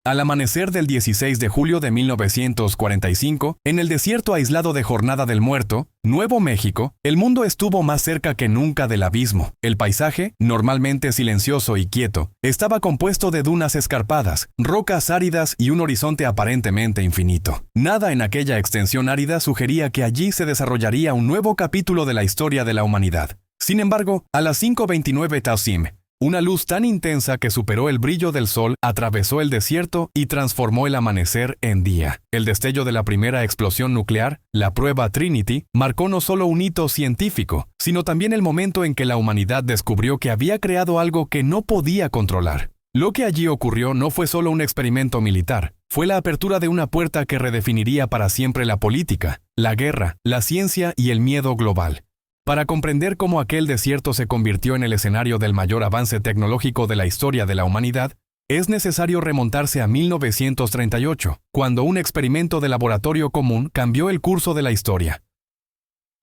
Al amanecer del 16 de julio de 1945, en el desierto aislado de Jornada del Muerto, Nuevo México, el mundo estuvo más cerca que nunca del abismo. El paisaje, normalmente silencioso y quieto, estaba compuesto de dunas escarpadas, rocas áridas y un horizonte aparentemente infinito. Nada en aquella extensión árida sugería que allí se desarrollaría un nuevo capítulo de la historia de la humanidad. Sin embargo, a las 5:29 TASIM, una luz tan intensa que superó el brillo del sol atravesó el desierto y transformó el amanecer en día. El destello de la primera explosión nuclear, la prueba Trinity, marcó no solo un hito científico, sino también el momento en que la humanidad descubrió que había creado algo que no podía controlar. Lo que allí ocurrió no fue solo un experimento militar, fue la apertura de una puerta que redefiniría para siempre la política, la guerra, la ciencia y el miedo global. Para comprender cómo aquel desierto se convirtió en el escenario del mayor avance tecnológico de la historia de la humanidad, es necesario remontarse a 1938, cuando un experimento de laboratorio común cambió el curso de la historia.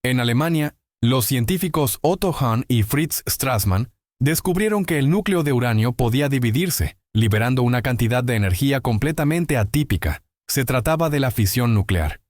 En Alemania, los científicos Otto Hahn y Fritz Strassmann descubrieron que el núcleo de uranio podía dividirse, liberando una cantidad de energía completamente atípica. Se trataba de la fisión nuclear.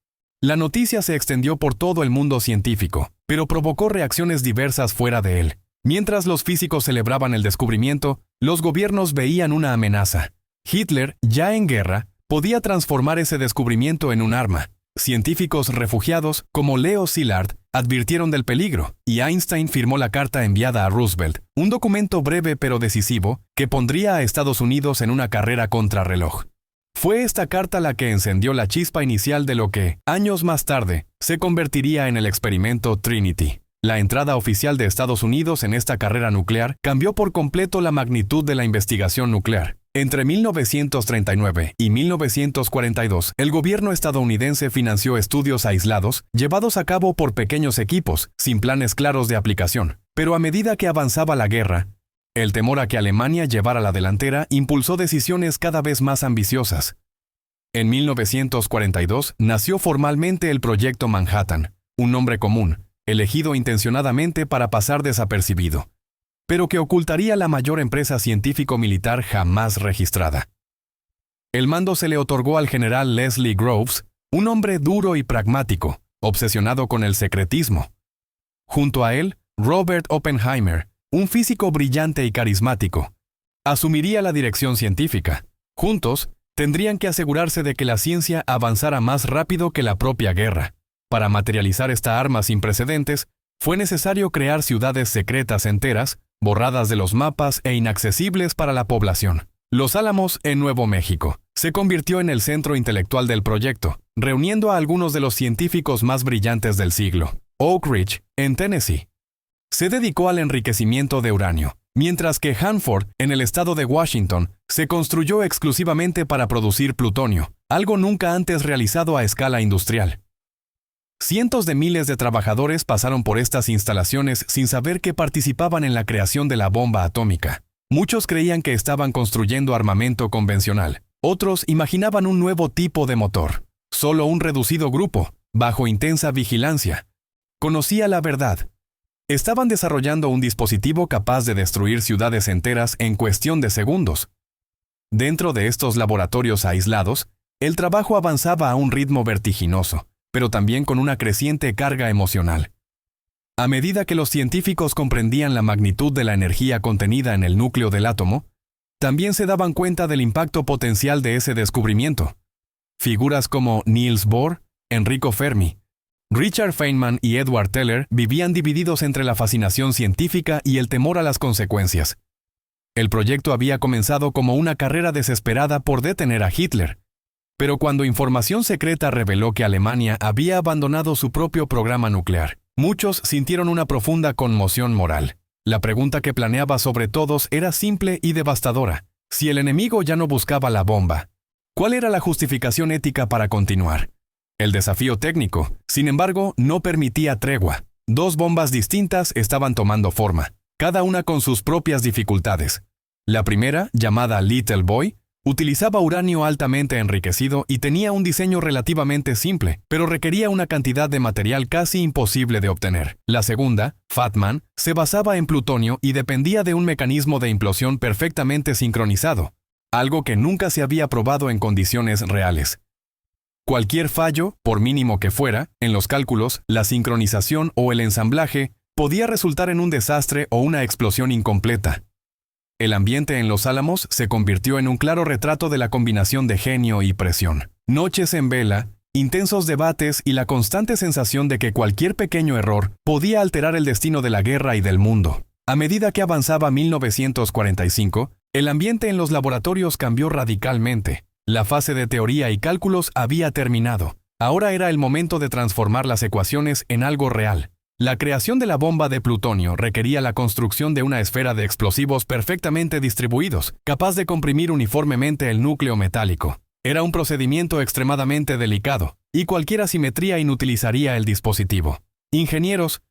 La noticia se extendió por todo el mundo científico, pero provocó reacciones diversas fuera de él. Mientras los físicos celebraban el descubrimiento, los gobiernos veían una amenaza. Hitler, ya en guerra, podía transformar ese descubrimiento en un arma. Científicos refugiados, como Leo Szilard, advirtieron del peligro, y Einstein firmó la carta enviada a Roosevelt, un documento breve pero decisivo que pondría a Estados Unidos en una carrera contrarreloj. Fue esta carta la que encendió la chispa inicial de lo que, años más tarde, se convertiría en el experimento Trinity. La entrada oficial de Estados Unidos en esta carrera nuclear cambió por completo la magnitud de la investigación nuclear. Entre 1939 y 1942, el gobierno estadounidense financió estudios aislados, llevados a cabo por pequeños equipos, sin planes claros de aplicación. Pero a medida que avanzaba la guerra, el temor a que Alemania llevara la delantera impulsó decisiones cada vez más ambiciosas. En 1942 nació formalmente el Proyecto Manhattan, un nombre común, elegido intencionadamente para pasar desapercibido, pero que ocultaría la mayor empresa científico-militar jamás registrada. El mando se le otorgó al general Leslie Groves, un hombre duro y pragmático, obsesionado con el secretismo. Junto a él, Robert Oppenheimer, un físico brillante y carismático, asumiría la dirección científica. Juntos, tendrían que asegurarse de que la ciencia avanzara más rápido que la propia guerra. Para materializar esta arma sin precedentes, fue necesario crear ciudades secretas enteras, borradas de los mapas e inaccesibles para la población. Los Álamos, en Nuevo México, se convirtió en el centro intelectual del proyecto, reuniendo a algunos de los científicos más brillantes del siglo. Oak Ridge, en Tennessee, se dedicó al enriquecimiento de uranio, mientras que Hanford, en el estado de Washington, se construyó exclusivamente para producir plutonio, algo nunca antes realizado a escala industrial. Cientos de miles de trabajadores pasaron por estas instalaciones sin saber que participaban en la creación de la bomba atómica. Muchos creían que estaban construyendo armamento convencional. Otros imaginaban un nuevo tipo de motor. Solo un reducido grupo, bajo intensa vigilancia, conocía la verdad. Estaban desarrollando un dispositivo capaz de destruir ciudades enteras en cuestión de segundos. Dentro de estos laboratorios aislados, el trabajo avanzaba a un ritmo vertiginoso, pero también con una creciente carga emocional. A medida que los científicos comprendían la magnitud de la energía contenida en el núcleo del átomo, también se daban cuenta del impacto potencial de ese descubrimiento. Figuras como Niels Bohr, Enrico Fermi, Richard Feynman y Edward Teller vivían divididos entre la fascinación científica y el temor a las consecuencias. El proyecto había comenzado como una carrera desesperada por detener a Hitler, pero cuando información secreta reveló que Alemania había abandonado su propio programa nuclear, muchos sintieron una profunda conmoción moral. La pregunta que planeaba sobre todos era simple y devastadora. Si el enemigo ya no buscaba la bomba, ¿cuál era la justificación ética para continuar? El desafío técnico, sin embargo, no permitía tregua. Dos bombas distintas estaban tomando forma, cada una con sus propias dificultades. La primera, llamada Little Boy, utilizaba uranio altamente enriquecido y tenía un diseño relativamente simple, pero requería una cantidad de material casi imposible de obtener. La segunda, Fat Man, se basaba en plutonio y dependía de un mecanismo de implosión perfectamente sincronizado. algo que nunca se había probado en condiciones reales. Cualquier fallo, por mínimo que fuera, en los cálculos, la sincronización o el ensamblaje, podía resultar en un desastre o una explosión incompleta. El ambiente en Los Álamos se convirtió en un claro retrato de la combinación de genio y presión. Noches en vela, intensos debates y la constante sensación de que cualquier pequeño error podía alterar el destino de la guerra y del mundo. A medida que avanzaba 1945, el ambiente en los laboratorios cambió radicalmente. La fase de teoría y cálculos había terminado. Ahora era el momento de transformar las ecuaciones en algo real. La creación de la bomba de plutonio requería la construcción de una esfera de explosivos perfectamente distribuidos, capaz de comprimir uniformemente el núcleo metálico. Era un procedimiento extremadamente delicado, y cualquier asimetría inutilizaría el dispositivo. Ingenieros,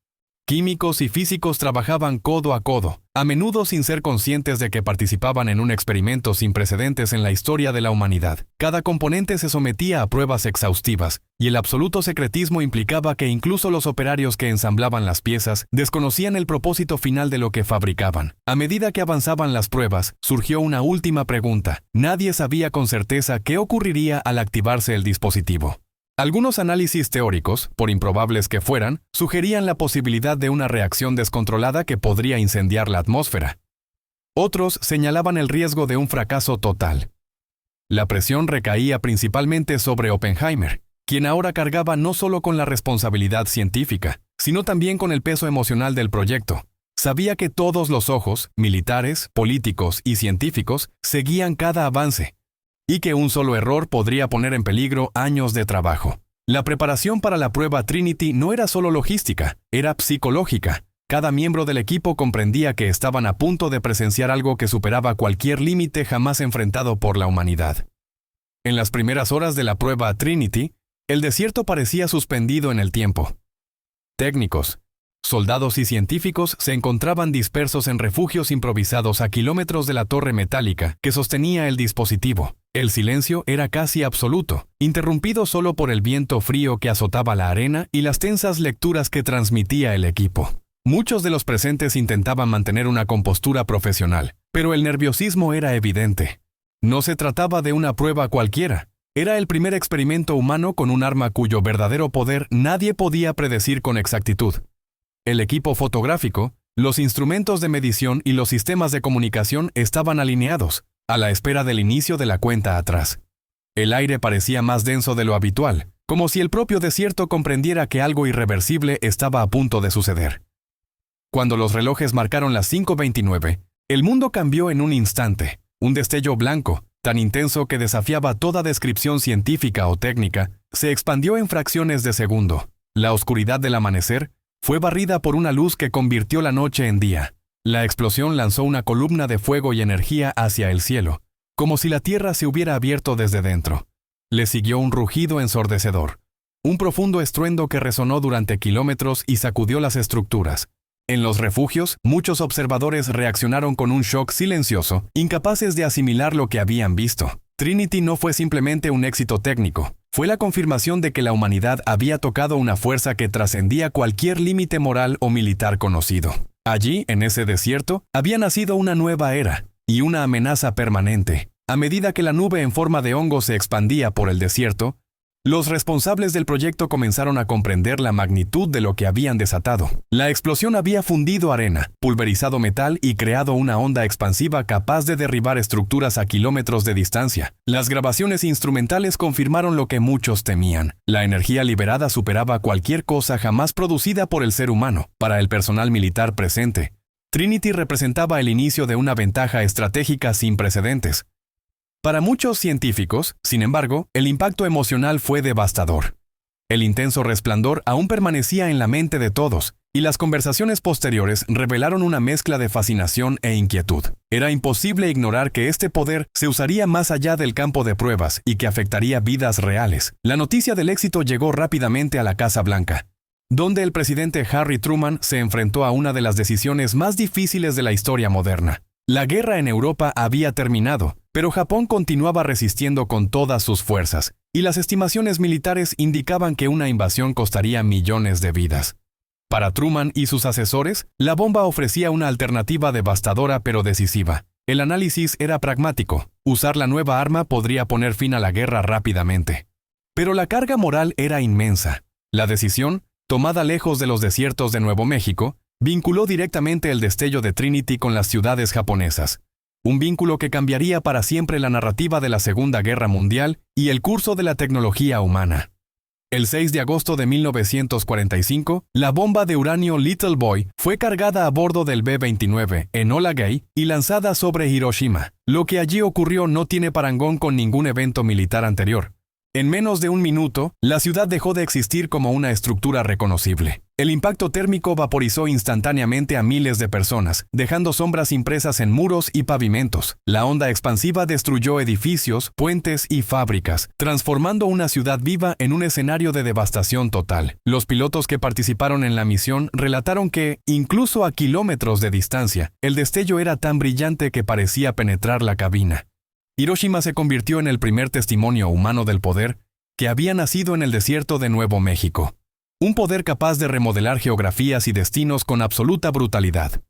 químicos y físicos trabajaban codo a codo, a menudo sin ser conscientes de que participaban en un experimento sin precedentes en la historia de la humanidad. Cada componente se sometía a pruebas exhaustivas, y el absoluto secretismo implicaba que incluso los operarios que ensamblaban las piezas desconocían el propósito final de lo que fabricaban. A medida que avanzaban las pruebas, surgió una última pregunta. Nadie sabía con certeza qué ocurriría al activarse el dispositivo. Algunos análisis teóricos, por improbables que fueran, sugerían la posibilidad de una reacción descontrolada que podría incendiar la atmósfera. Otros señalaban el riesgo de un fracaso total. La presión recaía principalmente sobre Oppenheimer, quien ahora cargaba no solo con la responsabilidad científica, sino también con el peso emocional del proyecto. Sabía que todos los ojos, militares, políticos y científicos, seguían cada avance, y que un solo error podría poner en peligro años de trabajo. La preparación para la prueba Trinity no era solo logística, era psicológica. Cada miembro del equipo comprendía que estaban a punto de presenciar algo que superaba cualquier límite jamás enfrentado por la humanidad. En las primeras horas de la prueba Trinity, el desierto parecía suspendido en el tiempo. Técnicos, soldados y científicos se encontraban dispersos en refugios improvisados a kilómetros de la torre metálica que sostenía el dispositivo. El silencio era casi absoluto, interrumpido solo por el viento frío que azotaba la arena y las tensas lecturas que transmitía el equipo. Muchos de los presentes intentaban mantener una compostura profesional, pero el nerviosismo era evidente. No se trataba de una prueba cualquiera. Era el primer experimento humano con un arma cuyo verdadero poder nadie podía predecir con exactitud. El equipo fotográfico, los instrumentos de medición y los sistemas de comunicación estaban alineados, a la espera del inicio de la cuenta atrás. El aire parecía más denso de lo habitual, como si el propio desierto comprendiera que algo irreversible estaba a punto de suceder. Cuando los relojes marcaron las 5:29, el mundo cambió en un instante. Un destello blanco, tan intenso que desafiaba toda descripción científica o técnica, se expandió en fracciones de segundo. La oscuridad del amanecer fue barrida por una luz que convirtió la noche en día. La explosión lanzó una columna de fuego y energía hacia el cielo, como si la tierra se hubiera abierto desde dentro. Le siguió un rugido ensordecedor, un profundo estruendo que resonó durante kilómetros y sacudió las estructuras. En los refugios, muchos observadores reaccionaron con un shock silencioso, incapaces de asimilar lo que habían visto. Trinity no fue simplemente un éxito técnico, fue la confirmación de que la humanidad había tocado una fuerza que trascendía cualquier límite moral o militar conocido. Allí, en ese desierto, había nacido una nueva era y una amenaza permanente. A medida que la nube en forma de hongo se expandía por el desierto, los responsables del proyecto comenzaron a comprender la magnitud de lo que habían desatado. La explosión había fundido arena, pulverizado metal y creado una onda expansiva capaz de derribar estructuras a kilómetros de distancia. Las grabaciones instrumentales confirmaron lo que muchos temían. La energía liberada superaba cualquier cosa jamás producida por el ser humano. Para el personal militar presente, Trinity representaba el inicio de una ventaja estratégica sin precedentes. Para muchos científicos, sin embargo, el impacto emocional fue devastador. El intenso resplandor aún permanecía en la mente de todos, y las conversaciones posteriores revelaron una mezcla de fascinación e inquietud. Era imposible ignorar que este poder se usaría más allá del campo de pruebas y que afectaría vidas reales. La noticia del éxito llegó rápidamente a la Casa Blanca, donde el presidente Harry Truman se enfrentó a una de las decisiones más difíciles de la historia moderna. La guerra en Europa había terminado, pero Japón continuaba resistiendo con todas sus fuerzas, y las estimaciones militares indicaban que una invasión costaría millones de vidas. Para Truman y sus asesores, la bomba ofrecía una alternativa devastadora pero decisiva. El análisis era pragmático. Usar la nueva arma podría poner fin a la guerra rápidamente. Pero la carga moral era inmensa. La decisión, tomada lejos de los desiertos de Nuevo México, vinculó directamente el destello de Trinity con las ciudades japonesas. Un vínculo que cambiaría para siempre la narrativa de la Segunda Guerra Mundial y el curso de la tecnología humana. El 6 de agosto de 1945, la bomba de uranio Little Boy fue cargada a bordo del B-29 Enola Gay y lanzada sobre Hiroshima. Lo que allí ocurrió no tiene parangón con ningún evento militar anterior. En menos de un minuto, la ciudad dejó de existir como una estructura reconocible. El impacto térmico vaporizó instantáneamente a miles de personas, dejando sombras impresas en muros y pavimentos. La onda expansiva destruyó edificios, puentes y fábricas, transformando una ciudad viva en un escenario de devastación total. Los pilotos que participaron en la misión relataron que, incluso a kilómetros de distancia, el destello era tan brillante que parecía penetrar la cabina. Hiroshima se convirtió en el primer testimonio humano del poder que había nacido en el desierto de Nuevo México. Un poder capaz de remodelar geografías y destinos con absoluta brutalidad.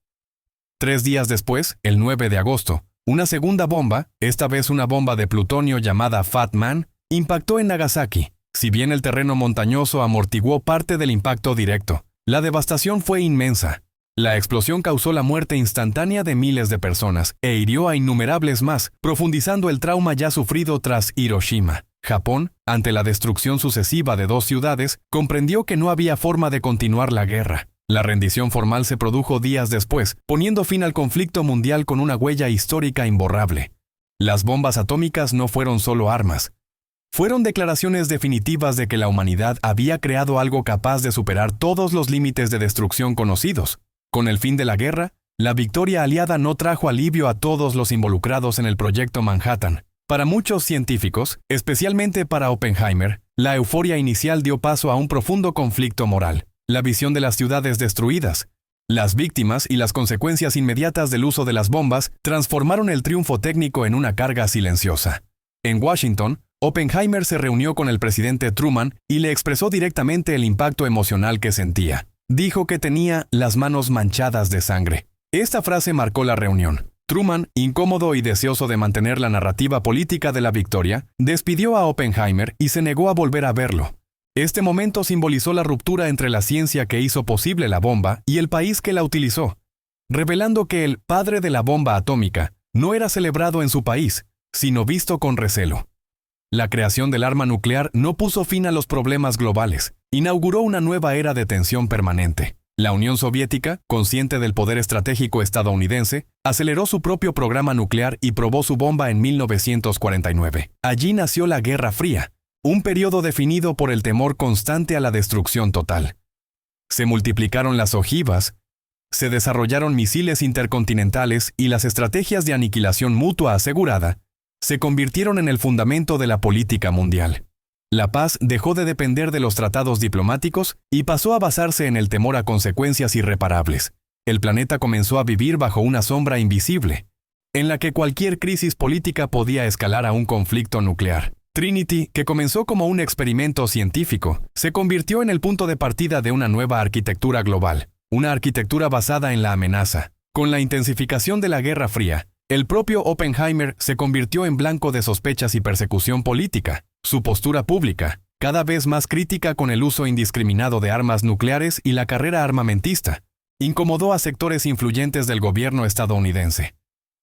3 días después, el 9 de agosto, una segunda bomba, esta vez una bomba de plutonio llamada Fat Man, impactó en Nagasaki. Si bien el terreno montañoso amortiguó parte del impacto directo, la devastación fue inmensa. La explosión causó la muerte instantánea de miles de personas e hirió a innumerables más, profundizando el trauma ya sufrido tras Hiroshima. Japón, ante la destrucción sucesiva de 2 ciudades, comprendió que no había forma de continuar la guerra. La rendición formal se produjo días después, poniendo fin al conflicto mundial con una huella histórica imborrable. Las bombas atómicas no fueron solo armas. Fueron declaraciones definitivas de que la humanidad había creado algo capaz de superar todos los límites de destrucción conocidos. Con el fin de la guerra, la victoria aliada no trajo alivio a todos los involucrados en el proyecto Manhattan. Para muchos científicos, especialmente para Oppenheimer, la euforia inicial dio paso a un profundo conflicto moral. La visión de las ciudades destruidas, las víctimas y las consecuencias inmediatas del uso de las bombas transformaron el triunfo técnico en una carga silenciosa. En Washington, Oppenheimer se reunió con el presidente Truman y le expresó directamente el impacto emocional que sentía. Dijo que tenía las manos manchadas de sangre. Esta frase marcó la reunión. Truman, incómodo y deseoso de mantener la narrativa política de la victoria, despidió a Oppenheimer y se negó a volver a verlo. Este momento simbolizó la ruptura entre la ciencia que hizo posible la bomba y el país que la utilizó, revelando que el padre de la bomba atómica no era celebrado en su país, sino visto con recelo. La creación del arma nuclear no puso fin a los problemas globales, inauguró una nueva era de tensión permanente. La Unión Soviética, consciente del poder estratégico estadounidense, aceleró su propio programa nuclear y probó su bomba en 1949. Allí nació la Guerra Fría, un periodo definido por el temor constante a la destrucción total. Se multiplicaron las ojivas, se desarrollaron misiles intercontinentales y las estrategias de aniquilación mutua asegurada se convirtieron en el fundamento de la política mundial. La paz dejó de depender de los tratados diplomáticos y pasó a basarse en el temor a consecuencias irreparables. El planeta comenzó a vivir bajo una sombra invisible, en la que cualquier crisis política podía escalar a un conflicto nuclear. Trinity, que comenzó como un experimento científico, se convirtió en el punto de partida de una nueva arquitectura global, una arquitectura basada en la amenaza. Con la intensificación de la Guerra Fría, el propio Oppenheimer se convirtió en blanco de sospechas y persecución política. Su postura pública, cada vez más crítica con el uso indiscriminado de armas nucleares y la carrera armamentista, incomodó a sectores influyentes del gobierno estadounidense.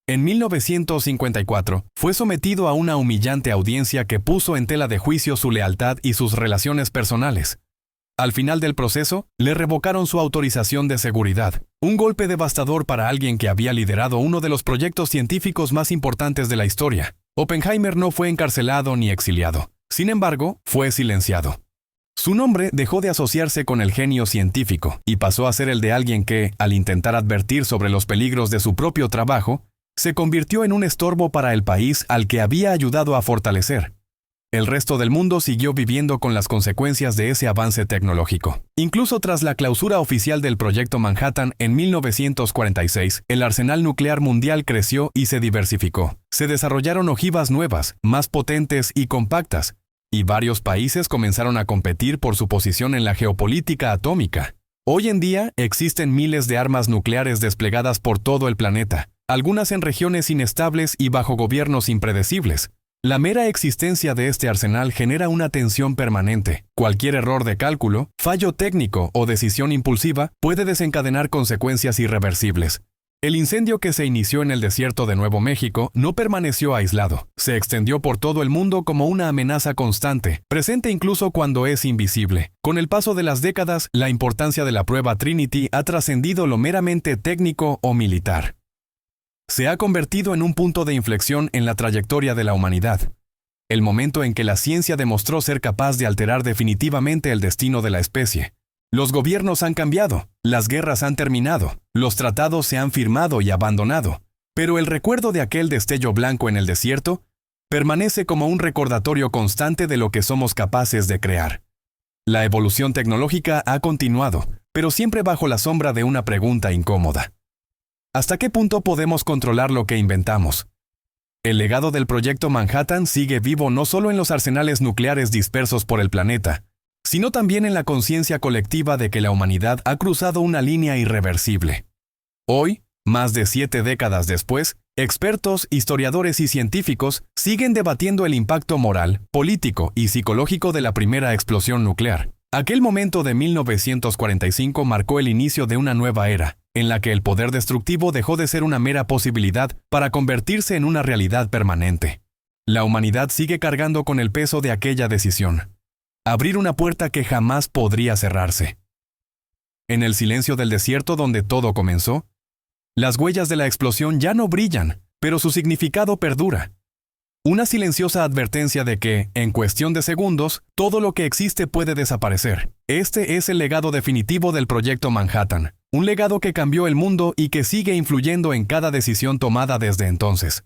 En 1954, fue sometido a una humillante audiencia que puso en tela de juicio su lealtad y sus relaciones personales. Al final del proceso, le revocaron su autorización de seguridad, un golpe devastador para alguien que había liderado uno de los proyectos científicos más importantes de la historia. Oppenheimer no fue encarcelado ni exiliado. Sin embargo, fue silenciado. Su nombre dejó de asociarse con el genio científico y pasó a ser el de alguien que, al intentar advertir sobre los peligros de su propio trabajo, se convirtió en un estorbo para el país al que había ayudado a fortalecer. El resto del mundo siguió viviendo con las consecuencias de ese avance tecnológico. Incluso tras la clausura oficial del Proyecto Manhattan en 1946, el arsenal nuclear mundial creció y se diversificó. Se desarrollaron ojivas nuevas, más potentes y compactas, y varios países comenzaron a competir por su posición en la geopolítica atómica. Hoy en día existen miles de armas nucleares desplegadas por todo el planeta, algunas en regiones inestables y bajo gobiernos impredecibles. La mera existencia de este arsenal genera una tensión permanente. Cualquier error de cálculo, fallo técnico o decisión impulsiva puede desencadenar consecuencias irreversibles. El incendio que se inició en el desierto de Nuevo México no permaneció aislado. Se extendió por todo el mundo como una amenaza constante, presente incluso cuando es invisible. Con el paso de las décadas, la importancia de la prueba Trinity ha trascendido lo meramente técnico o militar. Se ha convertido en un punto de inflexión en la trayectoria de la humanidad. El momento en que la ciencia demostró ser capaz de alterar definitivamente el destino de la especie. Los gobiernos han cambiado, las guerras han terminado, los tratados se han firmado y abandonado, pero el recuerdo de aquel destello blanco en el desierto permanece como un recordatorio constante de lo que somos capaces de crear. La evolución tecnológica ha continuado, pero siempre bajo la sombra de una pregunta incómoda. ¿Hasta qué punto podemos controlar lo que inventamos? El legado del Proyecto Manhattan sigue vivo no solo en los arsenales nucleares dispersos por el planeta, sino también en la conciencia colectiva de que la humanidad ha cruzado una línea irreversible. Hoy, más de 7 décadas después, expertos, historiadores y científicos siguen debatiendo el impacto moral, político y psicológico de la primera explosión nuclear. Aquel momento de 1945 marcó el inicio de una nueva era, en la que el poder destructivo dejó de ser una mera posibilidad para convertirse en una realidad permanente. La humanidad sigue cargando con el peso de aquella decisión. Abrir una puerta que jamás podría cerrarse. En el silencio del desierto donde todo comenzó, las huellas de la explosión ya no brillan, pero su significado perdura. Una silenciosa advertencia de que, en cuestión de segundos, todo lo que existe puede desaparecer. Este es el legado definitivo del Proyecto Manhattan, un legado que cambió el mundo y que sigue influyendo en cada decisión tomada desde entonces.